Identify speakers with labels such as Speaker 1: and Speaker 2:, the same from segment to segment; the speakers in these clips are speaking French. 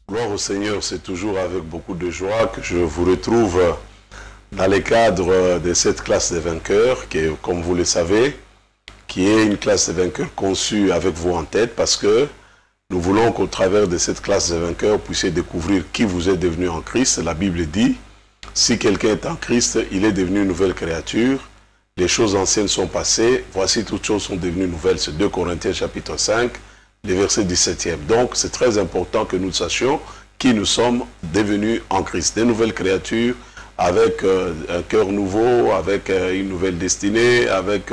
Speaker 1: Gloire au Seigneur, c'est toujours avec beaucoup de joie que je vous retrouve dans les cadres de cette classe des vainqueurs, qui est, comme vous le savez, qui est une classe des vainqueurs conçue avec vous en tête, parce que nous voulons qu'au travers de cette classe des vainqueurs, vous puissiez découvrir qui vous êtes devenu en Christ. La Bible dit, si quelqu'un est en Christ, il est devenu une nouvelle créature. Les choses anciennes sont passées, voici toutes choses sont devenues nouvelles. C'est 2 Corinthiens chapitre 5, le verset 17e. Donc, c'est très important que nous sachions qui nous sommes devenus en Christ. Des nouvelles créatures avec un cœur nouveau, avec une nouvelle destinée, avec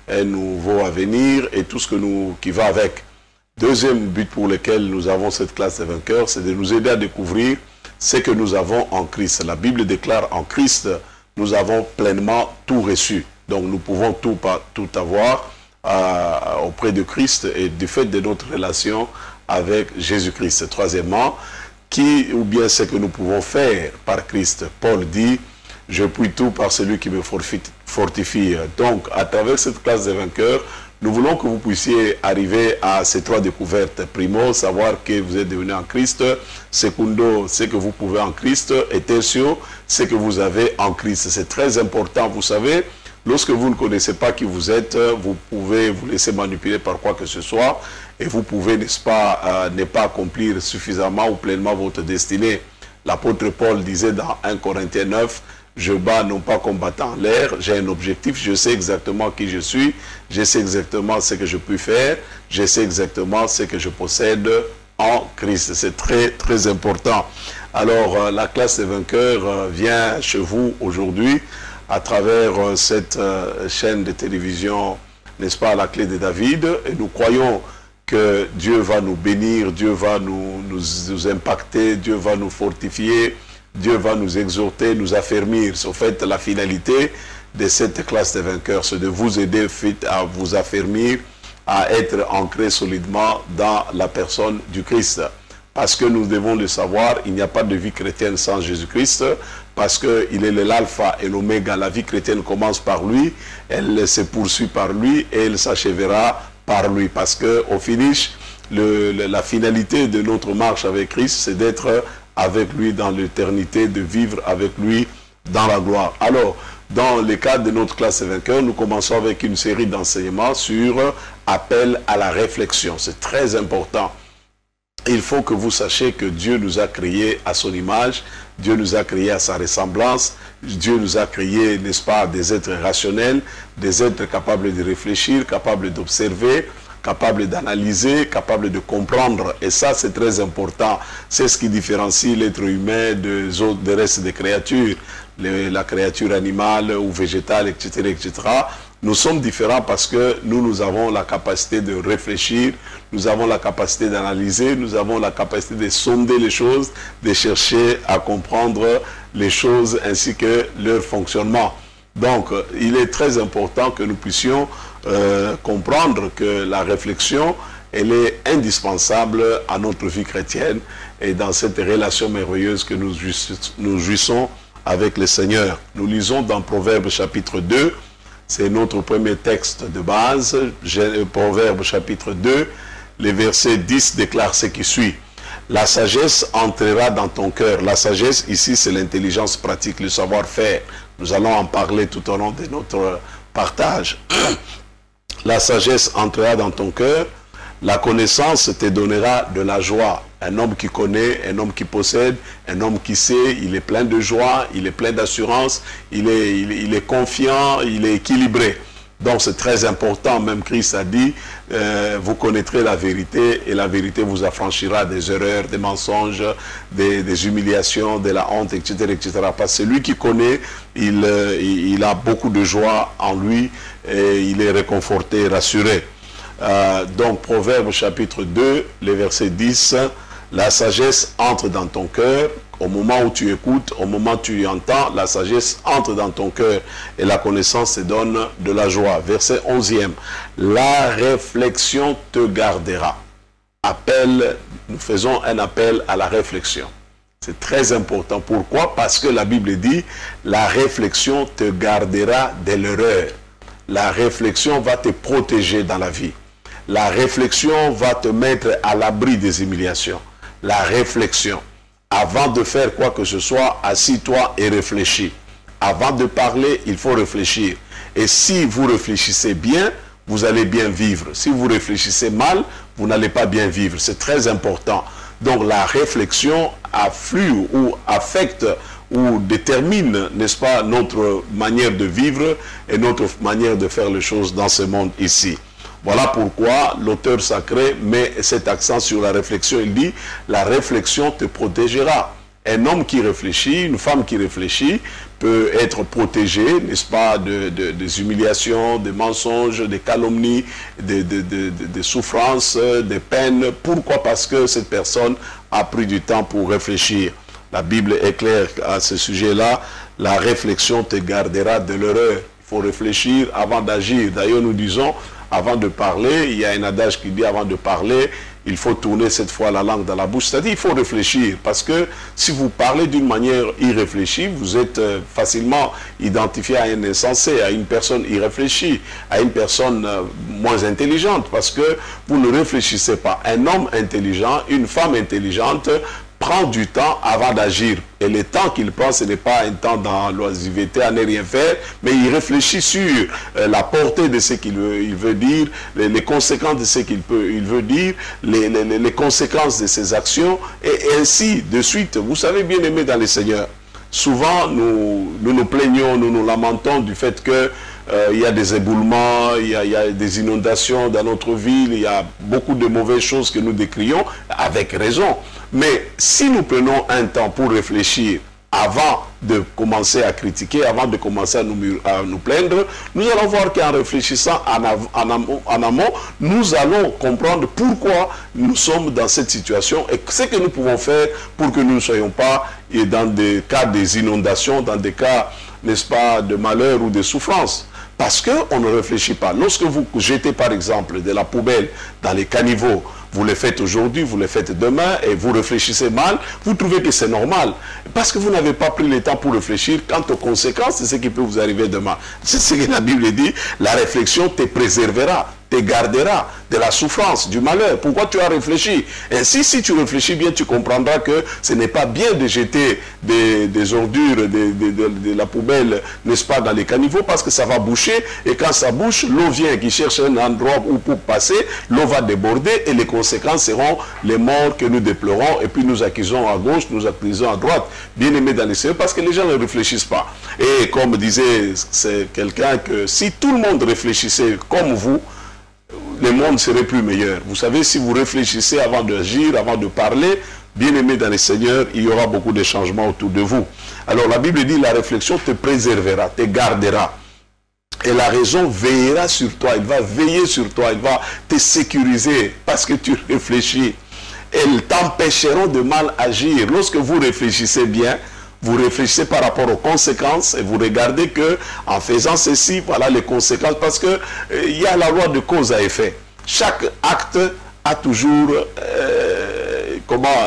Speaker 1: un nouveau avenir et tout ce qui va avec. Deuxième but pour lequel nous avons cette classe des vainqueurs, c'est de nous aider à découvrir ce que nous avons en Christ. La Bible déclare en Christ, nous avons pleinement tout reçu. Donc nous pouvons tout avoir auprès de Christ et du fait de notre relation avec Jésus-Christ. Troisièmement, qui ou bien ce que nous pouvons faire par Christ. Paul dit, je puis tout par celui qui me fortifie. Donc, à travers cette classe des vainqueurs, nous voulons que vous puissiez arriver à ces trois découvertes. Primo, savoir que vous êtes devenu en Christ. Secundo, ce que vous pouvez en Christ. Et tertio, ce que vous avez en Christ. C'est très important, vous savez. Lorsque vous ne connaissez pas qui vous êtes, vous pouvez vous laisser manipuler par quoi que ce soit et vous pouvez, n'est-ce pas, ne pas accomplir suffisamment ou pleinement votre destinée. L'apôtre Paul disait dans 1 Corinthiens 9, « Je bats non pas combattant en l'air, j'ai un objectif, je sais exactement qui je suis, je sais exactement ce que je peux faire, je sais exactement ce que je possède en Christ. » C'est très, très important. Alors, la classe des vainqueurs vient chez vous aujourd'hui à travers cette chaîne de télévision, n'est-ce pas, à la clé de David. Et nous croyons que Dieu va nous bénir, Dieu va nous impacter, Dieu va nous fortifier, Dieu va nous exhorter, nous affermir. En fait, la finalité de cette classe des vainqueurs, c'est de vous aider à vous affermir, à être ancré solidement dans la personne du Christ. Parce que nous devons le savoir, il n'y a pas de vie chrétienne sans Jésus-Christ, parce qu'il est l'alpha et l'oméga. La vie chrétienne commence par lui, elle se poursuit par lui et elle s'achèvera par lui. Parce qu'au finish, la finalité de notre marche avec Christ, c'est d'être avec lui dans l'éternité, de vivre avec lui dans la gloire. Alors, dans le cadre de notre classe des vainqueurs, nous commençons avec une série d'enseignements sur appel à la réflexion. C'est très important. Il faut que vous sachiez que Dieu nous a créés à son image, Dieu nous a créés à sa ressemblance, Dieu nous a créés, n'est-ce pas, des êtres rationnels, des êtres capables de réfléchir, capables d'observer, capables d'analyser, capables de comprendre. Et ça, c'est très important. C'est ce qui différencie l'être humain des restes des créatures, la créature animale ou végétale, etc., etc. Nous sommes différents parce que nous avons la capacité de réfléchir, nous avons la capacité d'analyser, nous avons la capacité de sonder les choses, de chercher à comprendre les choses ainsi que leur fonctionnement. Donc, il est très important que nous puissions comprendre que la réflexion, elle est indispensable à notre vie chrétienne et dans cette relation merveilleuse que nous jouissons avec le Seigneur. Nous lisons dans Proverbes chapitre 2, c'est notre premier texte de base, Proverbes chapitre 2, le verset 10 déclare ce qui suit. La sagesse entrera dans ton cœur. La sagesse, ici, c'est l'intelligence pratique, le savoir-faire. Nous allons en parler tout au long de notre partage. La sagesse entrera dans ton cœur. La connaissance te donnera de la joie. Un homme qui connaît, un homme qui possède, un homme qui sait, il est plein de joie, il est plein d'assurance, il est confiant, il est équilibré. Donc c'est très important, même Christ a dit, vous connaîtrez la vérité et la vérité vous affranchira des erreurs, des mensonges, des humiliations, de la honte, etc., etc. Parce que celui qui connaît, il a beaucoup de joie en lui et il est réconforté, rassuré. Donc Proverbe chapitre 2, le verset 10, la sagesse entre dans ton cœur. Au moment où tu écoutes, au moment où tu entends, la sagesse entre dans ton cœur et la connaissance te donne de la joie. Verset 11e, la réflexion te gardera. Nous faisons un appel à la réflexion. C'est très important. Pourquoi? Parce que la Bible dit, la réflexion te gardera de l'erreur. La réflexion va te protéger dans la vie. La réflexion va te mettre à l'abri des humiliations. la réflexion. Avant de faire quoi que ce soit, assis-toi et réfléchis. Avant de parler, il faut réfléchir. Et si vous réfléchissez bien, vous allez bien vivre. Si vous réfléchissez mal, vous n'allez pas bien vivre. C'est très important. Donc la réflexion afflue ou affecte ou détermine, n'est-ce pas, notre manière de vivre et notre manière de faire les choses dans ce monde ici. Voilà pourquoi l'auteur sacré met cet accent sur la réflexion. Il dit, la réflexion te protégera. Un homme qui réfléchit, une femme qui réfléchit, peut être protégé, n'est-ce pas, des humiliations, des mensonges, des calomnies, des souffrances, des peines. Pourquoi? Parce que cette personne a pris du temps pour réfléchir. La Bible est claire à ce sujet-là. La réflexion te gardera de l'erreur. Il faut réfléchir avant d'agir. D'ailleurs, nous disons, avant de parler, il y a un adage qui dit, avant de parler, il faut tourner cette fois la langue dans la bouche. C'est-à-dire, il faut réfléchir. Parce que si vous parlez d'une manière irréfléchie, vous êtes facilement identifié à un insensé, à une personne irréfléchie, à une personne moins intelligente. Parce que vous ne réfléchissez pas. Un homme intelligent, une femme intelligente, prend du temps avant d'agir. Et le temps qu'il prend, ce n'est pas un temps dans l'oisiveté à ne rien faire, mais il réfléchit sur la portée de ce qu'il veut dire, les conséquences de ce qu'il veut dire, les conséquences de ses actions, et ainsi de suite. Vous savez, bien aimé dans le Seigneur, souvent nous plaignons, nous nous lamentons du fait que il y a des éboulements, il y a des inondations dans notre ville, il y a beaucoup de mauvaises choses que nous décrions, avec raison. Mais si nous prenons un temps pour réfléchir avant de commencer à critiquer, avant de commencer à nous plaindre, nous allons voir qu'en réfléchissant en amont, nous allons comprendre pourquoi nous sommes dans cette situation et ce que nous pouvons faire pour que nous ne soyons pas dans des cas des inondations, dans des cas, n'est-ce pas, de malheur ou de souffrance. Parce qu'on ne réfléchit pas. Lorsque vous jetez par exemple de la poubelle dans les caniveaux, vous le faites aujourd'hui, vous le faites demain et vous réfléchissez mal, vous trouvez que c'est normal. Parce que vous n'avez pas pris le temps pour réfléchir quant aux conséquences de ce qui peut vous arriver demain. C'est ce que la Bible dit, la réflexion te préservera, te gardera de la souffrance, du malheur. Pourquoi tu as réfléchi? Ainsi, si tu réfléchis bien, tu comprendras que ce n'est pas bien de jeter des ordures, de la poubelle, n'est-ce pas, dans les caniveaux, parce que ça va boucher, et quand ça bouche, l'eau vient qui cherche un endroit où pour passer, l'eau va déborder, et les conséquences seront les morts que nous déplorons, et puis nous accusons à gauche, nous accusons à droite, bien aimés dans les Seigneur, parce que les gens ne réfléchissent pas. Et comme disait quelqu'un, que si tout le monde réfléchissait comme vous, le monde serait plus meilleur. Vous savez, si vous réfléchissez avant d'agir, avant de parler, bien aimé dans le Seigneur, il y aura beaucoup de changements autour de vous. Alors la Bible dit, la réflexion te préservera, te gardera. Et la raison veillera sur toi, il va veiller sur toi, il va te sécuriser parce que tu réfléchis. Elles t'empêcheront de mal agir. Lorsque vous réfléchissez bien, vous réfléchissez par rapport aux conséquences et vous regardez que en faisant ceci, voilà les conséquences, parce que il y a la loi de cause à effet. Chaque acte a toujours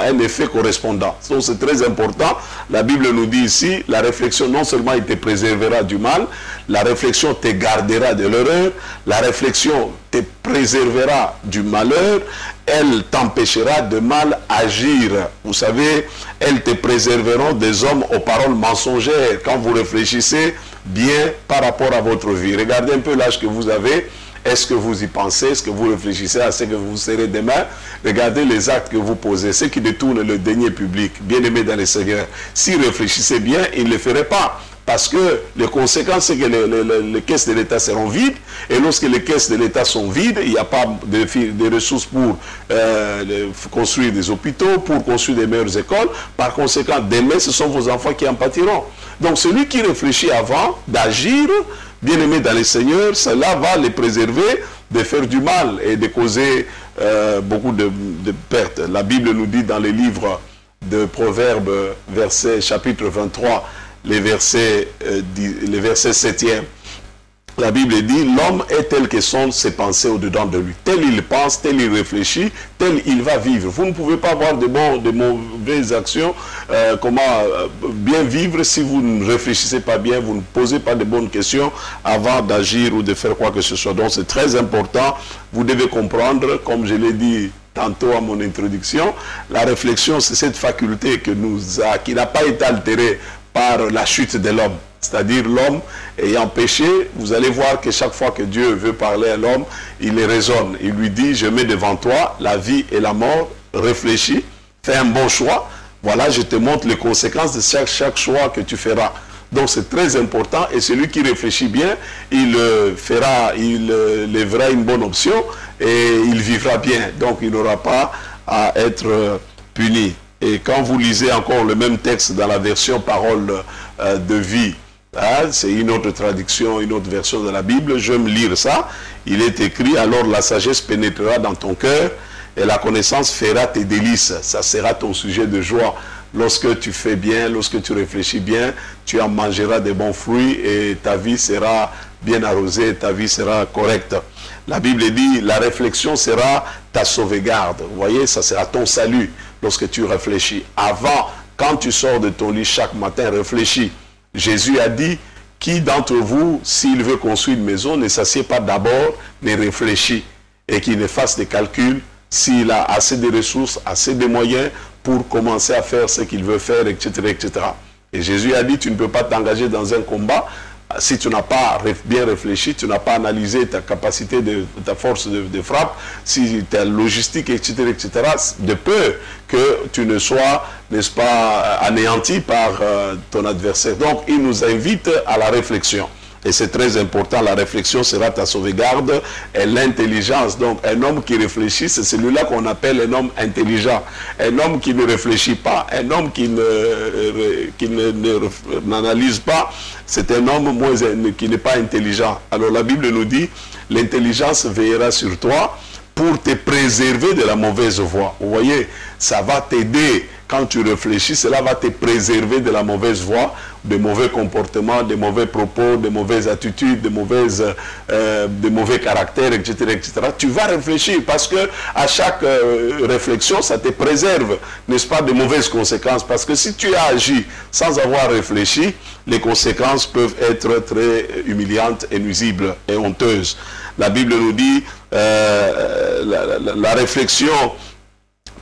Speaker 1: un effet correspondant. Donc c'est très important. La Bible nous dit ici, la réflexion non seulement il te préservera du mal, la réflexion te gardera de l'erreur, la réflexion te préservera du malheur, elle t'empêchera de mal agir. Vous savez, elles te préserveront des hommes aux paroles mensongères quand vous réfléchissez bien par rapport à votre vie. Regardez un peu l'âge que vous avez. Est-ce que vous y pensez? Est-ce que vous réfléchissez à ce que vous serez demain? Regardez les actes que vous posez, ceux qui détournent le denier public, bien aimés dans le Seigneur. S'ils réfléchissaient bien, ils ne le feraient pas. Parce que les conséquences, c'est que les caisses de l'État seront vides. Et lorsque les caisses de l'État sont vides, il n'y a pas de ressources pour construire des hôpitaux, pour construire des meilleures écoles. Par conséquent, demain, ce sont vos enfants qui en pâtiront. Donc celui qui réfléchit avant d'agir, bien aimé dans le Seigneur, cela va les préserver de faire du mal et de causer beaucoup de pertes. La Bible nous dit dans les livres de Proverbes, chapitre 23, les versets 7e, la Bible dit, l'homme est tel que sont ses pensées au-dedans de lui. Tel il pense, tel il réfléchit, tel il va vivre. Vous ne pouvez pas avoir de mauvaises actions, bien vivre si vous ne réfléchissez pas bien, vous ne posez pas de bonnes questions avant d'agir ou de faire quoi que ce soit. Donc c'est très important. Vous devez comprendre, comme je l'ai dit tantôt à mon introduction, la réflexion, c'est cette faculté qui n'a pas été altérée par la chute de l'homme. C'est-à-dire l'homme ayant péché, vous allez voir que chaque fois que Dieu veut parler à l'homme, il les raisonne. Il lui dit, je mets devant toi la vie et la mort, réfléchis, fais un bon choix. Voilà, je te montre les conséquences de chaque choix que tu feras. Donc c'est très important et celui qui réfléchit bien, il lèvera une bonne option et il vivra bien. Donc il n'aura pas à être puni. Et quand vous lisez encore le même texte dans la version parole de vie, hein, c'est une autre traduction, une autre version de la Bible, je vais me lire ça. Il est écrit, alors la sagesse pénétrera dans ton cœur et la connaissance fera tes délices. Ça sera ton sujet de joie. Lorsque tu fais bien, lorsque tu réfléchis bien, tu en mangeras des bons fruits et ta vie sera bien arrosée, ta vie sera correcte. La Bible dit, la réflexion sera ta sauvegarde. Vous voyez, ça sera ton salut lorsque tu réfléchis. Avant, quand tu sors de ton lit chaque matin, réfléchis. Jésus a dit, qui d'entre vous, s'il veut construire une maison, ne s'assied pas d'abord, mais réfléchit et qu'il ne fasse des calculs s'il a assez de ressources, assez de moyens pour commencer à faire ce qu'il veut faire, etc., etc. Et Jésus a dit, tu ne peux pas t'engager dans un combat si tu n'as pas bien réfléchi, tu n'as pas analysé ta capacité, ta force de frappe, si ta logistique, etc., etc., de peur que tu ne sois, n'est-ce pas, anéanti par ton adversaire. Donc, il nous invite à la réflexion. Et c'est très important, la réflexion sera ta sauvegarde et l'intelligence. Donc un homme qui réfléchit, c'est celui-là qu'on appelle un homme intelligent. Un homme qui ne réfléchit pas, un homme qui n'analyse pas, c'est un homme qui n'est pas intelligent. Alors la Bible nous dit, l'intelligence veillera sur toi pour te préserver de la mauvaise voie. Vous voyez, ça va t'aider. Quand tu réfléchis, cela va te préserver de la mauvaise voie, de mauvais comportements, de mauvais propos, de mauvaises attitudes, de mauvais caractères, etc., etc. Tu vas réfléchir parce que à chaque réflexion, ça te préserve, n'est-ce pas, de mauvaises conséquences. Parce que si tu as agi sans avoir réfléchi, les conséquences peuvent être très humiliantes et nuisibles et honteuses. La Bible nous dit, la réflexion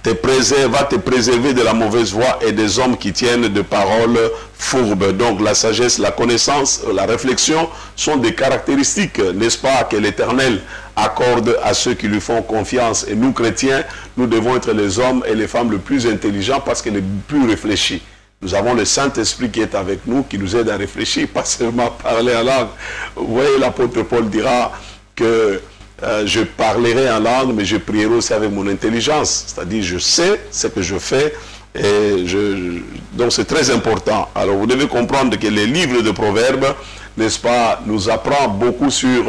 Speaker 1: va te préserver de la mauvaise voie et des hommes qui tiennent de paroles fourbes. Donc la sagesse, la connaissance, la réflexion sont des caractéristiques, n'est-ce pas, que l'Éternel accorde à ceux qui lui font confiance. Et nous, chrétiens, nous devons être les hommes et les femmes les plus intelligents parce que les plus réfléchis. Nous avons le Saint-Esprit qui est avec nous, qui nous aide à réfléchir, pas seulement parler en langue. Vous voyez, l'apôtre Paul dira que je parlerai en langue, mais je prierai aussi avec mon intelligence. C'est-à-dire, je sais ce que je fais. Et donc, c'est très important. Alors, vous devez comprendre que les livres de Proverbes, n'est-ce pas, nous apprennent beaucoup sur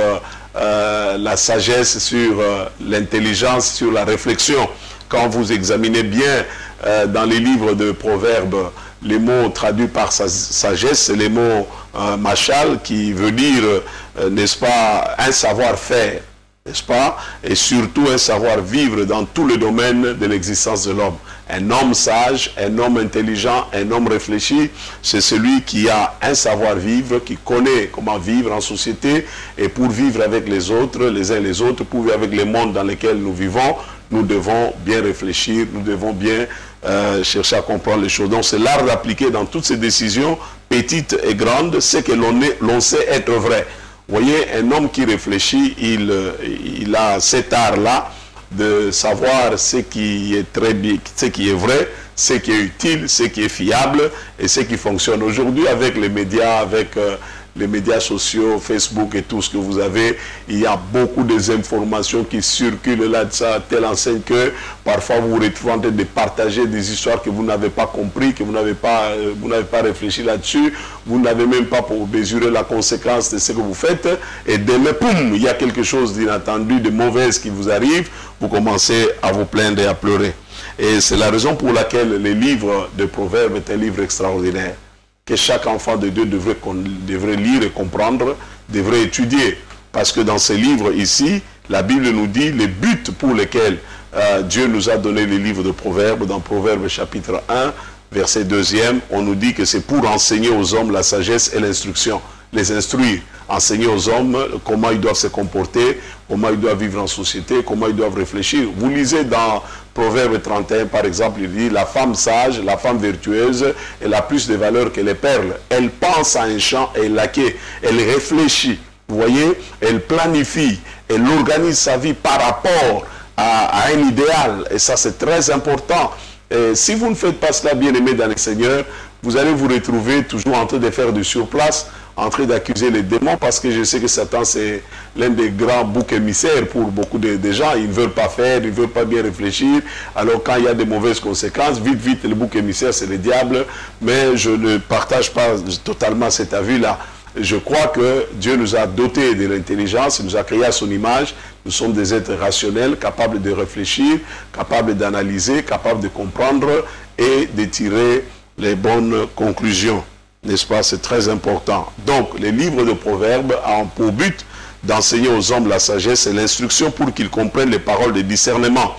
Speaker 1: la sagesse, sur l'intelligence, sur la réflexion. Quand vous examinez bien dans les livres de Proverbes, les mots traduits par sagesse, c'est les mots machal, qui veut dire, n'est-ce pas, un savoir-faire. N'est-ce pas? Et surtout un savoir-vivre dans tous les domaines de l'existence de l'homme. Un homme sage, un homme intelligent, un homme réfléchi, c'est celui qui a un savoir-vivre, qui connaît comment vivre en société, et pour vivre avec les autres, les uns les autres, pour vivre avec les mondes dans lesquels nous vivons, nous devons bien réfléchir, nous devons bien chercher à comprendre les choses. Donc c'est l'art d'appliquer dans toutes ces décisions, petites et grandes, ce que l'on sait être vrai. Vous voyez, un homme qui réfléchit, il a cet art-là de savoir ce qui est très bien, ce qui est vrai, ce qui est utile, ce qui est fiable et ce qui fonctionne. Aujourd'hui, avec les médias, avec les médias sociaux, Facebook et tout ce que vous avez, il y a beaucoup d'informations qui circulent là de ça, à telle enseigne que parfois vous vous retrouvez en train de partager des histoires que vous n'avez pas compris, que vous n'avez pas réfléchi là-dessus, vous n'avez même pas pour mesurer la conséquence de ce que vous faites, et demain, poum, il y a quelque chose d'inattendu, de mauvais qui vous arrive, vous commencez à vous plaindre et à pleurer. Et c'est la raison pour laquelle le livre de Proverbes est un livre extraordinaire, que chaque enfant de Dieu devrait lire et comprendre, devrait étudier. Parce que dans ces livres ici, la Bible nous dit les buts pour lesquels Dieu nous a donné les livres de Proverbes. Dans Proverbes chapitre 1, verset 2e, on nous dit que c'est pour enseigner aux hommes la sagesse et l'instruction. les instruire, enseigner aux hommes comment ils doivent se comporter, comment ils doivent vivre en société, comment ils doivent réfléchir. Vous lisez dans Proverbe 31, par exemple, il dit « La femme sage, la femme vertueuse, elle a plus de valeur que les perles. Elle pense à un champ et elle l'acquiert. Elle réfléchit. » Vous voyez, elle planifie, elle organise sa vie par rapport à un idéal. Et ça, c'est très important. Et si vous ne faites pas cela, bien aimé dans le Seigneur, vous allez vous retrouver toujours en train de faire du surplace, en train d'accuser les démons, parce que je sais que Satan, c'est l'un des grands boucs émissaires pour beaucoup de gens. Ils ne veulent pas faire, ils ne veulent pas bien réfléchir. Alors quand il y a des mauvaises conséquences, vite, vite, le bouc émissaire, c'est le diable. Mais je ne partage pas totalement cet avis-là. Je crois que Dieu nous a dotés de l'intelligence, il nous a créés à son image. Nous sommes des êtres rationnels, capables de réfléchir, capables d'analyser, capables de comprendre et de tirer les bonnes conclusions. N'est-ce pas? C'est très important. Donc, les livres de Proverbes ont pour but d'enseigner aux hommes la sagesse et l'instruction pour qu'ils comprennent les paroles de discernement.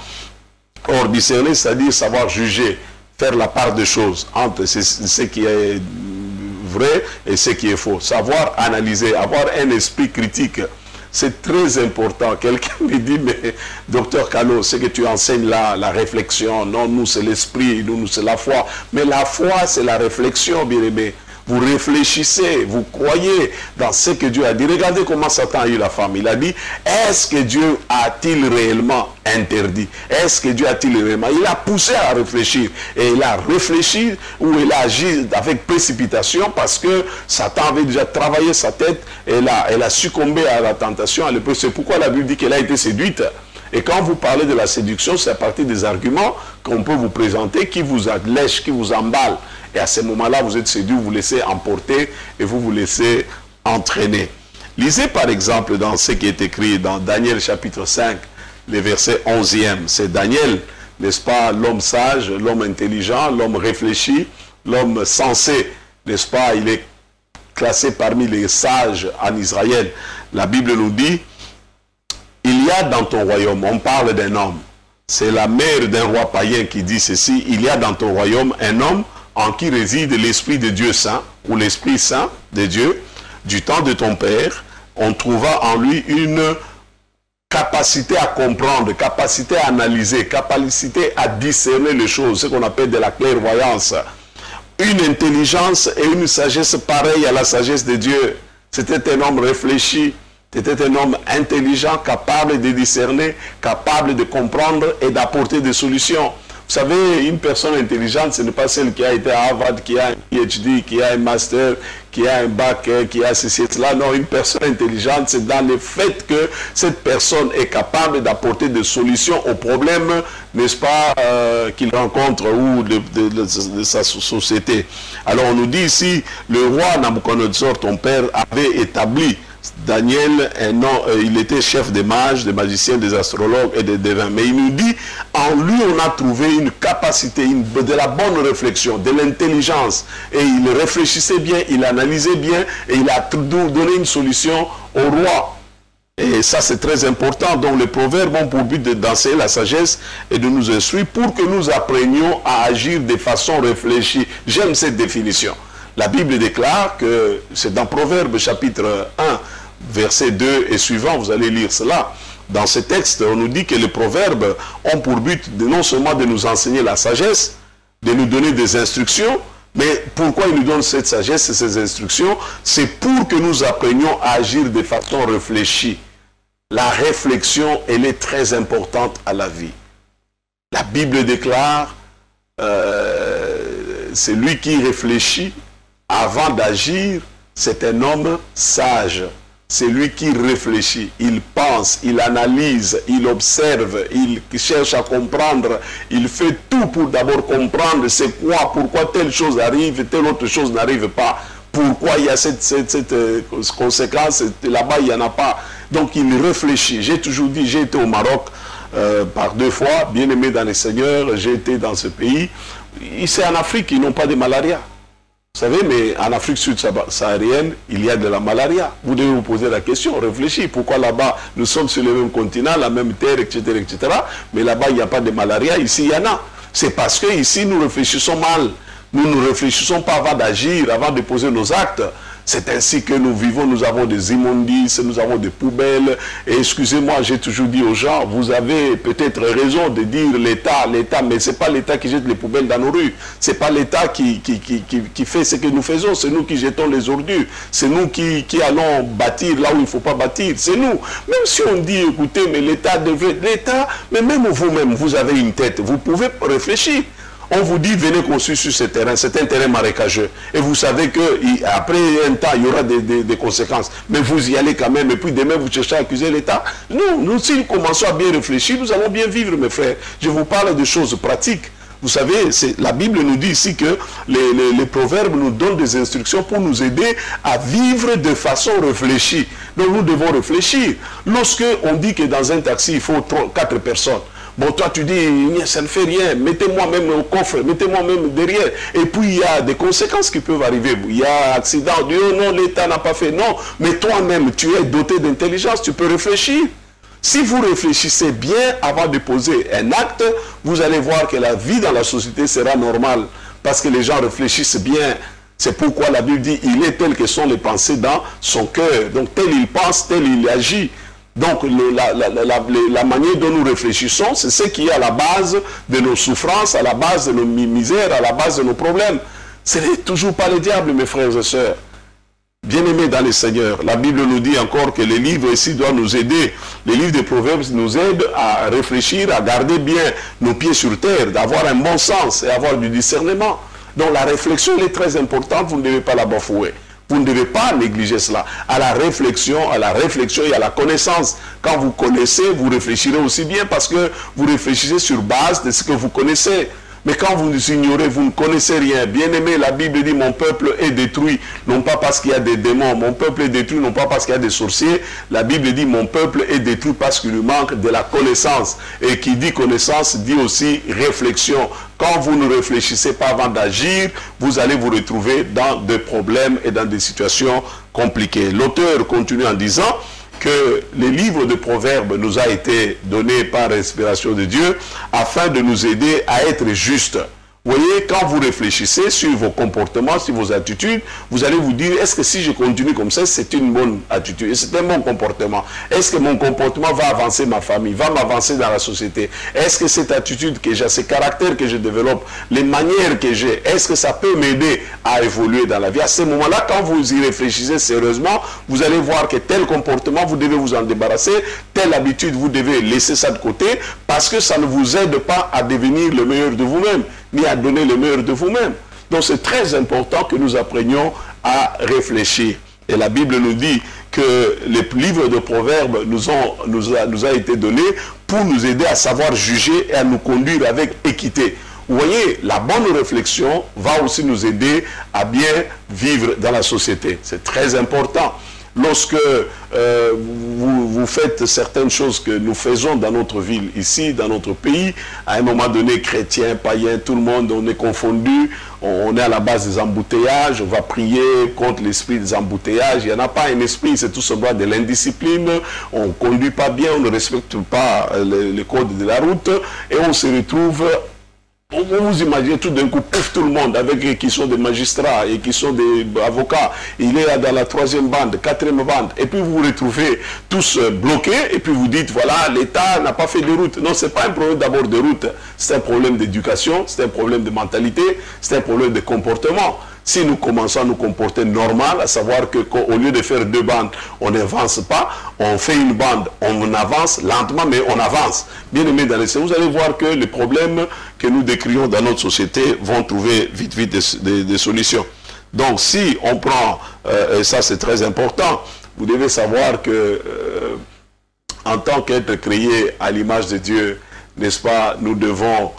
Speaker 1: Or, discerner, c'est-à-dire savoir juger, faire la part des choses entre ce qui est vrai et ce qui est faux. Savoir analyser, avoir un esprit critique. C'est très important. Quelqu'un me dit, mais docteur Kalo, ce que tu enseignes là, la réflexion, non, nous c'est l'esprit, nous c'est la foi. Mais la foi, c'est la réflexion, bien aimé. Vous réfléchissez, vous croyez dans ce que Dieu a dit. Regardez comment Satan a eu la femme. Il a dit, est-ce que Dieu a-t-il réellement interdit? Est-ce que Dieu a-t-il réellement? Il a poussé à réfléchir. Et il a réfléchi ou il a agi avec précipitation parce que Satan avait déjà travaillé sa tête et elle a succombé à la tentation. C'est pourquoi la Bible dit qu'elle a été séduite. Et quand vous parlez de la séduction, c'est à partir des arguments qu'on peut vous présenter qui vous allègent, qui vous emballent. Et à ce moment-là, vous êtes séduit, vous vous laissez emporter et vous vous laissez entraîner. Lisez par exemple dans ce qui est écrit dans Daniel chapitre 5, le verset 11e. C'est Daniel, n'est-ce pas, l'homme sage, l'homme intelligent, l'homme réfléchi, l'homme sensé, n'est-ce pas, il est classé parmi les sages en Israël. La Bible nous dit, il y a dans ton royaume, on parle d'un homme, c'est la mère d'un roi païen qui dit ceci, il y a dans ton royaume un homme en qui réside l'Esprit de Dieu Saint, ou l'Esprit Saint de Dieu, du temps de ton Père, on trouva en lui une capacité à comprendre, capacité à analyser, capacité à discerner les choses, ce qu'on appelle de la clairvoyance, une intelligence et une sagesse pareille à la sagesse de Dieu. C'était un homme réfléchi, c'était un homme intelligent, capable de discerner, capable de comprendre et d'apporter des solutions. Vous savez, une personne intelligente, ce n'est pas celle qui a été à Harvard, qui a un PhD, qui a un master, qui a un bac, qui a ceci et cela. Non, une personne intelligente, c'est dans le fait que cette personne est capable d'apporter des solutions aux problèmes, n'est-ce pas, qu'il rencontre ou de sa société. Alors on nous dit ici, le roi Nabuchodonosor, ton père, avait établi Daniel, il était chef des mages, des magiciens, des astrologues et des devins. Mais il nous dit, en lui on a trouvé une capacité, de la bonne réflexion, de l'intelligence. Et il réfléchissait bien, il analysait bien et il a donné une solution au roi. Et ça c'est très important. Donc les proverbes ont pour but d'enseigner la sagesse et de nous instruire pour que nous apprenions à agir de façon réfléchie. J'aime cette définition. La Bible déclare que, c'est dans Proverbes chapitre 1, verset 2 et suivant, vous allez lire cela. Dans ce texte, on nous dit que les proverbes ont pour but de, non seulement de nous enseigner la sagesse, de nous donner des instructions, mais pourquoi ils nous donnent cette sagesse et ces instructions? C'est pour que nous apprenions à agir de façon réfléchie. La réflexion, elle est très importante à la vie. La Bible déclare, c'est lui qui réfléchit avant d'agir, c'est un homme sage. C'est lui qui réfléchit, il pense, il analyse, il observe, il cherche à comprendre. Il fait tout pour d'abord comprendre c'est quoi, pourquoi telle chose arrive, telle autre chose n'arrive pas. Pourquoi il y a cette conséquence, là-bas il n'y en a pas. Donc il réfléchit. J'ai toujours dit, j'ai été au Maroc par 2 fois, bien aimé dans le Seigneur, j'ai été dans ce pays. Ici en Afrique, ils n'ont pas de malaria. Vous savez, mais en Afrique sud-saharienne, il y a de la malaria. Vous devez vous poser la question, réfléchir. Pourquoi là-bas, nous sommes sur le même continent, la même terre, etc., etc. Mais là-bas, il n'y a pas de malaria. Ici, il y en a. C'est parce que ici, nous réfléchissons mal. Nous ne réfléchissons pas avant d'agir, avant de poser nos actes. C'est ainsi que nous vivons, nous avons des immondices, nous avons des poubelles. Et excusez-moi, j'ai toujours dit aux gens, vous avez peut-être raison de dire l'État, mais ce n'est pas l'État qui jette les poubelles dans nos rues. Ce n'est pas l'État qui fait ce que nous faisons, c'est nous qui jetons les ordures. C'est nous qui allons bâtir là où il ne faut pas bâtir. C'est nous. Même si on dit, écoutez, mais l'État devrait... L'État, mais même vous-même, vous avez une tête, vous pouvez réfléchir. On vous dit, venez construire sur ce terrain, c'est un terrain marécageux. Et vous savez qu'après un temps, il y aura des conséquences. Mais vous y allez quand même, et puis demain, vous cherchez à accuser l'État. Nous, si nous commençons à bien réfléchir, nous allons bien vivre, mes frères. Je vous parle de choses pratiques. Vous savez, la Bible nous dit ici que les proverbes nous donnent des instructions pour nous aider à vivre de façon réfléchie. Donc nous devons réfléchir. Lorsque on dit que dans un taxi, il faut 4 personnes, bon, toi, tu dis, ça ne fait rien, mettez-moi même au coffre, mettez-moi même derrière. Et puis, il y a des conséquences qui peuvent arriver. Il y a un accident, on dit, oh non, l'État n'a pas fait. Non, mais toi-même, tu es doté d'intelligence, tu peux réfléchir. Si vous réfléchissez bien avant de poser un acte, vous allez voir que la vie dans la société sera normale. Parce que les gens réfléchissent bien. C'est pourquoi la Bible dit, il est tel que sont les pensées dans son cœur. Donc, tel il pense, tel il agit. Donc, la manière dont nous réfléchissons, c'est ce qui est à la base de nos souffrances, à la base de nos misères, à la base de nos problèmes. Ce n'est toujours pas le diable, mes frères et sœurs. Bien-aimés dans le Seigneur, la Bible nous dit encore que les livres ici doivent nous aider. Les livres des Proverbes nous aident à réfléchir, à garder bien nos pieds sur terre, d'avoir un bon sens et avoir du discernement. Donc, la réflexion, elle est très importante, vous ne devez pas la bafouer. Vous ne devez pas négliger cela. À la réflexion et à la connaissance. Quand vous connaissez, vous réfléchirez aussi bien parce que vous réfléchissez sur base de ce que vous connaissez. Mais quand vous ignorez, vous ne connaissez rien. Bien aimé, la Bible dit, mon peuple est détruit, non pas parce qu'il y a des démons. Mon peuple est détruit, non pas parce qu'il y a des sorciers. La Bible dit, mon peuple est détruit parce qu'il lui manque de la connaissance. Et qui dit connaissance, dit aussi réflexion. Quand vous ne réfléchissez pas avant d'agir, vous allez vous retrouver dans des problèmes et dans des situations compliquées. L'auteur continue en disant que les livres de Proverbes nous a été donnés par l'inspiration de Dieu afin de nous aider à être justes. Vous voyez, quand vous réfléchissez sur vos comportements, sur vos attitudes, vous allez vous dire, est-ce que si je continue comme ça, c'est une bonne attitude, c'est un bon comportement. Est-ce que mon comportement va avancer ma famille, va m'avancer dans la société? Est-ce que cette attitude que j'ai, ce caractère que je développe, les manières que j'ai, est-ce que ça peut m'aider à évoluer dans la vie? À ce moment-là, quand vous y réfléchissez sérieusement, vous allez voir que tel comportement, vous devez vous en débarrasser, telle habitude, vous devez laisser ça de côté, parce que ça ne vous aide pas à devenir le meilleur de vous-même, ni à donner le meilleur de vous-même. Donc c'est très important que nous apprenions à réfléchir. Et la Bible nous dit que les livres de Proverbes nous a été donné pour nous aider à savoir juger et à nous conduire avec équité. Vous voyez, la bonne réflexion va aussi nous aider à bien vivre dans la société. C'est très important. Lorsque vous faites certaines choses que nous faisons dans notre ville, ici, dans notre pays, à un moment donné, chrétiens, païens, tout le monde, on est confondu, on est à la base des embouteillages, on va prier contre l'esprit des embouteillages. Il n'y en a pas un esprit, c'est tout simplement de l'indiscipline, on ne conduit pas bien, on ne respecte pas les codes de la route, et on se retrouve... Vous imaginez tout d'un coup, pouf, tout le monde, avec qui sont des magistrats et qui sont des avocats, il est dans la 3e bande, 4e bande, et puis vous vous retrouvez tous bloqués, et puis vous dites, voilà, l'État n'a pas fait de route. Non, ce n'est pas un problème d'abord de route, c'est un problème d'éducation, c'est un problème de mentalité, c'est un problème de comportement. Si nous commençons à nous comporter normal, à savoir qu'au lieu de faire 2 bandes, on n'avance pas, on fait une bande, on avance lentement, mais on avance. Bien aimé dans les séances, vous allez voir que les problèmes que nous décrions dans notre société vont trouver vite des solutions. Donc si on prend, et ça c'est très important, vous devez savoir que en tant qu'être créé à l'image de Dieu, n'est-ce pas, nous devons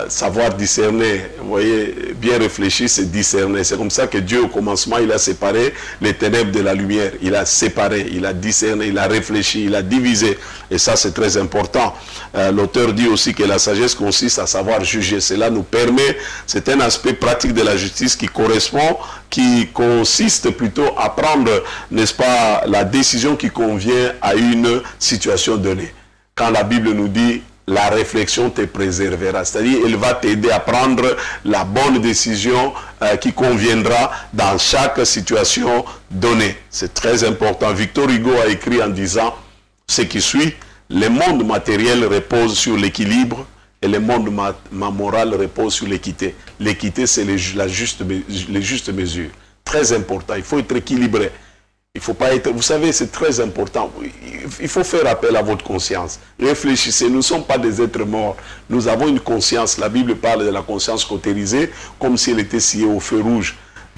Speaker 1: savoir discerner, vous voyez, bien réfléchir, c'est discerner. C'est comme ça que Dieu, au commencement, il a séparé les ténèbres de la lumière. Il a séparé, il a discerné, il a réfléchi, il a divisé. Et ça, c'est très important. L'auteur dit aussi que la sagesse consiste à savoir juger. Cela nous permet, c'est un aspect pratique de la justice qui correspond, qui consiste plutôt à prendre, n'est-ce pas, la décision qui convient à une situation donnée. Quand la Bible nous dit la réflexion te préservera. C'est-à-dire, elle va t'aider à prendre la bonne décision qui conviendra dans chaque situation donnée. C'est très important. Victor Hugo a écrit en disant ce qui suit: le monde matériel repose sur l'équilibre et le monde moral repose sur l'équité. L'équité, c'est les justes mesures. Très important. Il faut être équilibré. Il ne faut pas être... Vous savez, c'est très important. Il faut faire appel à votre conscience. Réfléchissez. Nous ne sommes pas des êtres morts. Nous avons une conscience. La Bible parle de la conscience cautérisée comme si elle était sciée au feu rouge,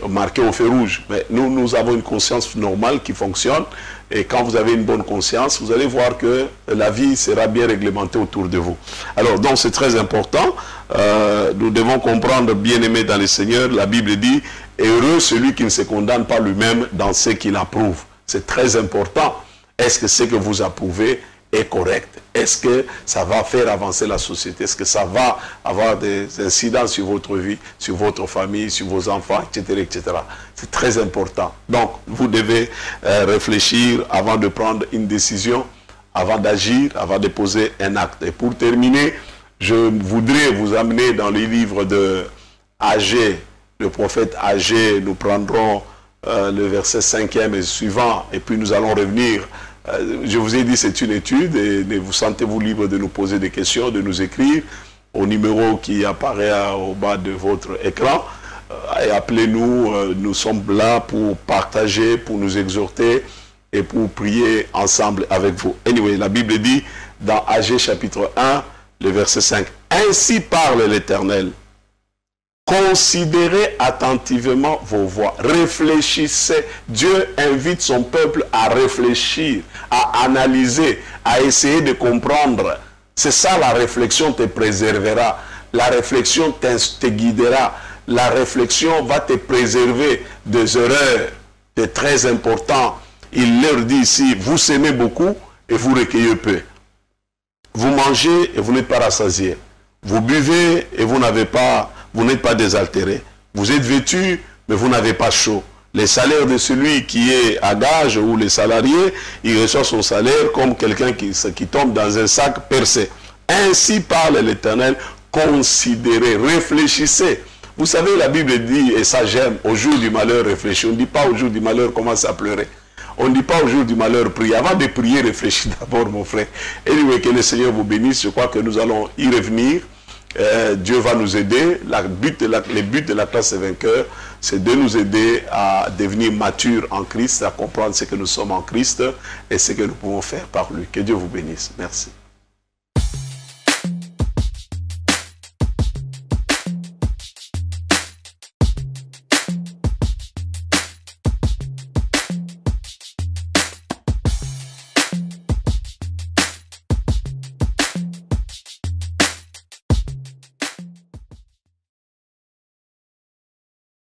Speaker 1: marquée au feu rouge. Mais nous avons une conscience normale qui fonctionne. Et quand vous avez une bonne conscience, vous allez voir que la vie sera bien réglementée autour de vous. Alors, donc, c'est très important. Nous devons comprendre, bien-aimés dans le Seigneur, la Bible dit: heureux celui qui ne se condamne pas lui-même dans ce qu'il approuve. C'est très important. Est-ce que ce que vous approuvez est correct? Est-ce que ça va faire avancer la société? Est-ce que ça va avoir des incidents sur votre vie, sur votre famille, sur vos enfants, etc., etc. C'est très important. Donc, vous devez réfléchir avant de prendre une décision, avant d'agir, avant de poser un acte. Et pour terminer, je voudrais vous amener dans les livres de Agé, le prophète Agé. Nous prendrons le verset 5e et suivant, et puis nous allons revenir. Je vous ai dit, c'est une étude, et vous sentez-vous libre de nous poser des questions, de nous écrire au numéro qui apparaît au bas de votre écran. Et appelez-nous, nous sommes là pour partager, pour nous exhorter et pour prier ensemble avec vous. Anyway, la Bible dit dans Agé chapitre 1, le verset 5, « Ainsi parle l'Éternel. Considérez attentivement vos voies. Réfléchissez. » Dieu invite son peuple à réfléchir, à analyser, à essayer de comprendre. C'est ça, la réflexion te préservera. La réflexion te guidera. La réflexion va te préserver des erreurs. C'est très important. Il leur dit ici: vous semez beaucoup et vous recueillez peu. Vous mangez et vous n'êtes pas rassasié. Vous buvez et vous n'êtes pas désaltéré. Vous êtes vêtu, mais vous n'avez pas chaud. Les salaires de celui qui est à gage ou les salariés, il reçoit son salaire comme quelqu'un qui tombe dans un sac percé. Ainsi parle l'Éternel: considérez, réfléchissez. Vous savez, la Bible dit, et ça j'aime, au jour du malheur, réfléchis. On ne dit pas au jour du malheur, commence à pleurer. On ne dit pas au jour du malheur, prier. Avant de prier, réfléchis d'abord, mon frère. Anyway, que le Seigneur vous bénisse. Je crois que nous allons y revenir. Dieu va nous aider. Le but de la classe des vainqueurs, c'est de nous aider à devenir matures en Christ, à comprendre ce que nous sommes en Christ et ce que nous pouvons faire par lui. Que Dieu vous bénisse. Merci.